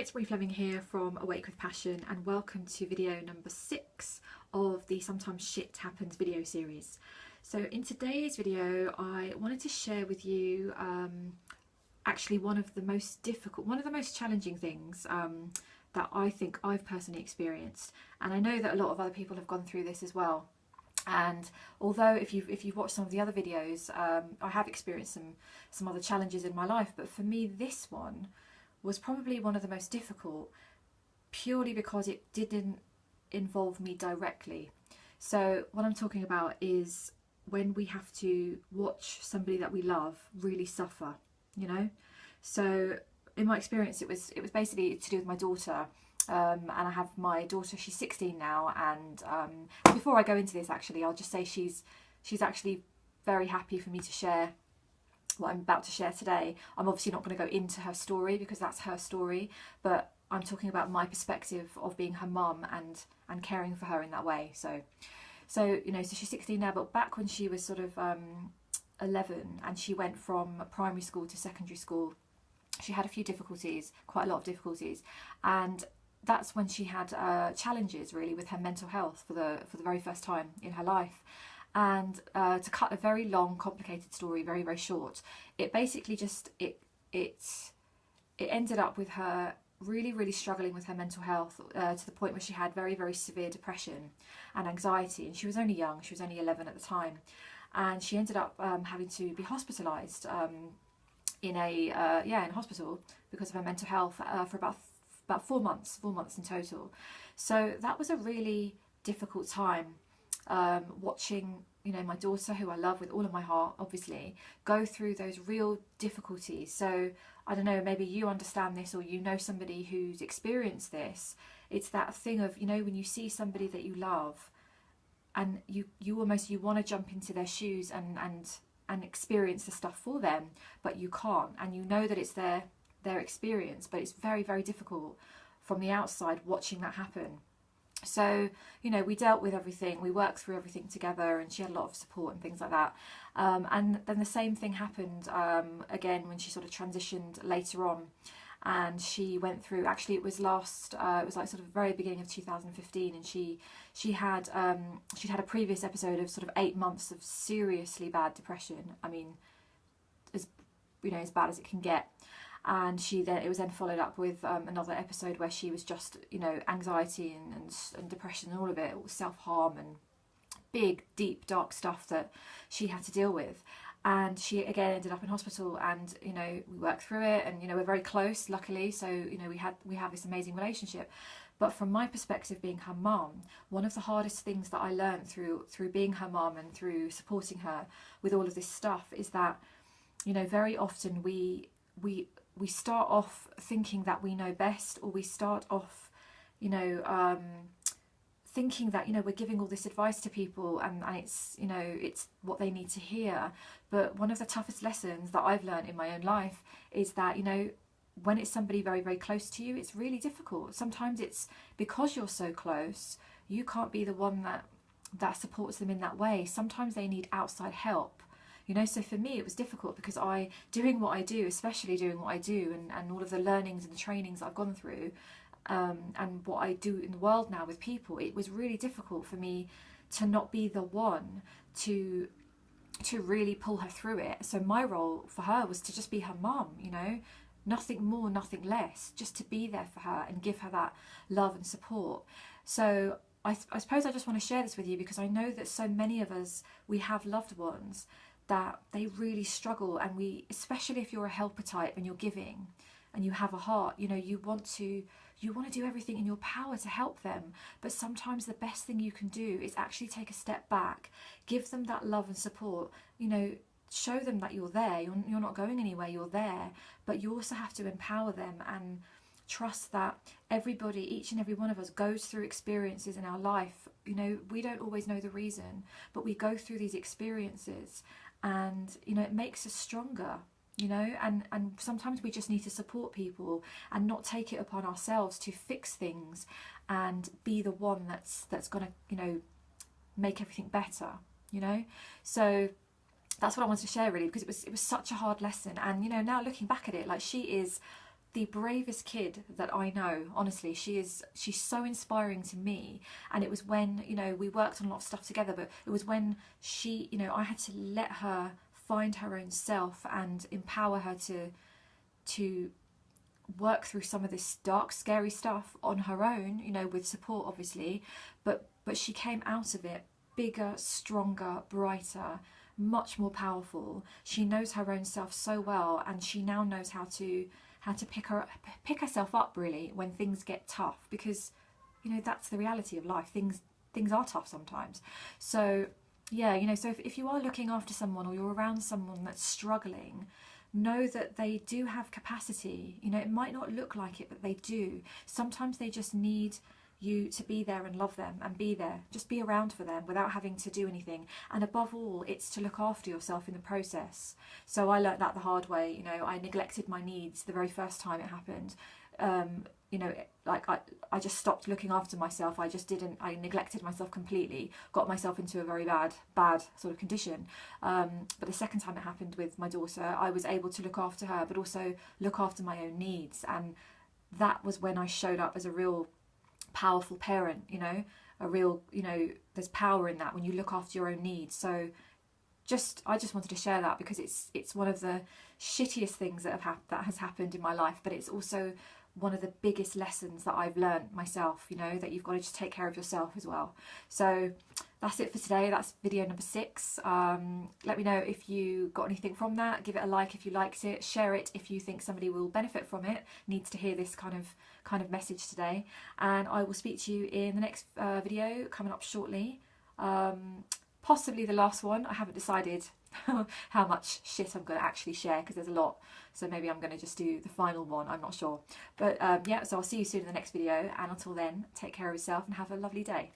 it's Marie Fleming here from Awake with Passion, and welcome to video number 6 of the Sometimes Shit Happens video series. So in today's video I wanted to share with you actually one of the most challenging things that I think I've personally experienced, and I know that a lot of other people have gone through this as well. And although if you've watched some of the other videos, I have experienced some other challenges in my life, but for me this one was probably one of the most difficult, purely because it didn't involve me directly. So what I'm talking about is when we have to watch somebody that we love really suffer, you know. So in my experience, it was basically to do with my daughter. And I have my daughter, she's 16 now, and before I go into this, actually I'll just say she's actually very happy for me to share what I'm about to share today. I'm obviously not going to go into her story because that's her story, but I'm talking about my perspective of being her mum and caring for her in that way. So you know, so she's 16 now, but back when she was sort of 11 and she went from primary school to secondary school, she had a few difficulties, quite a lot of difficulties, and that's when she had challenges really with her mental health for the very first time in her life. And to cut a very long, complicated story very, very short, it basically just it ended up with her really, really struggling with her mental health to the point where she had very, very severe depression and anxiety. And she was only young; she was only 11 at the time, and she ended up having to be hospitalised in hospital because of her mental health for about 4 months in total. So that was a really difficult time. Watching, you know, my daughter, who I love with all of my heart, obviously, go through those real difficulties. So I don't know, maybe you understand this, or you know somebody who's experienced this. It's that thing of, you know, when you see somebody that you love, and you want to jump into their shoes and experience the stuff for them, but you can't, and you know that it's their experience, but it's very, very difficult from the outside watching that happen. So, you know, we dealt with everything, we worked through everything together, and she had a lot of support and things like that. And then the same thing happened again when she sort of transitioned later on, and she went through, actually it was it was like sort of very beginning of 2015, and she'd had a previous episode of sort of 8 months of seriously bad depression. I mean, as you know, as bad as it can get. And it was then followed up with another episode where she was just, you know, anxiety and depression and all of it, self-harm and big, deep, dark stuff that she had to deal with. And she again ended up in hospital, and, you know, we worked through it, and, you know, we're very close, luckily. So, you know, we have this amazing relationship. But from my perspective, being her mum, one of the hardest things that I learned through being her mum and through supporting her with all of this stuff is that, you know, very often we start off thinking that we know best, or we start off, you know, thinking that, you know, we're giving all this advice to people, and it's, you know, it's what they need to hear. But one of the toughest lessons that I've learned in my own life is that, you know, when it's somebody very, very close to you, it's really difficult. Sometimes it's because you're so close, you can't be the one that supports them in that way. Sometimes they need outside help. You know, so for me it was difficult because doing what I do, and all of the learnings and the trainings I've gone through, and what I do in the world now with people, it was really difficult for me to not be the one to really pull her through it. So my role for her was to just be her mum, you know, nothing more, nothing less, just to be there for her and give her that love and support. So I suppose I just want to share this with you because I know that so many of us, we have loved ones that they really struggle, and especially if you're a helper type and you're giving and you have a heart, you know, you want to do everything in your power to help them. But sometimes the best thing you can do is actually take a step back, give them that love and support, you know, show them that you're there, you're not going anywhere, you're there. But you also have to empower them and trust that everybody, each and every one of us, goes through experiences in our life. You know, we don't always know the reason, but we go through these experiences, and, you know, it makes us stronger, you know, and sometimes we just need to support people and not take it upon ourselves to fix things and be the one that's gonna, you know, make everything better, you know. So that's what I wanted to share really, because it was such a hard lesson. And, you know, now looking back at it, like, she is the bravest kid that I know. Honestly, she's so inspiring to me. And it was when, you know, we worked on a lot of stuff together, but it was when she, you know, I had to let her find her own self and empower her to work through some of this dark, scary stuff on her own, you know, with support obviously, but she came out of it bigger, stronger, brighter, much more powerful. She knows her own self so well, and she now knows how to pick herself up really when things get tough, because, you know, that's the reality of life. Things are tough sometimes. So yeah, you know, so if you are looking after someone, or you're around someone that's struggling, know that they do have capacity. You know, it might not look like it, but they do. Sometimes they just need you to be there and love them and be there. Just be around for them without having to do anything. And above all, it's to look after yourself in the process. So I learnt that the hard way. You know, I neglected my needs the very first time it happened. You know, like I just stopped looking after myself. I neglected myself completely, got myself into a very bad sort of condition. But the second time it happened with my daughter, I was able to look after her, but also look after my own needs. And that was when I showed up as a real powerful parent, you know, a real, you know, there's power in that when you look after your own needs. So I just wanted to share that, because it's one of the shittiest things that has happened in my life, but it's also one of the biggest lessons that I've learned myself, you know, that you've got to just take care of yourself as well. So that's it for today. That's video number 6. Let me know if you got anything from that. Give it a like if you liked it. Share it if you think somebody will benefit from it, needs to hear this kind of message today. And I will speak to you in the next video coming up shortly. Possibly the last one. I haven't decided how much shit I'm going to actually share, because there's a lot. So maybe I'm going to just do the final one. I'm not sure. But yeah, so I'll see you soon in the next video. And until then, take care of yourself and have a lovely day.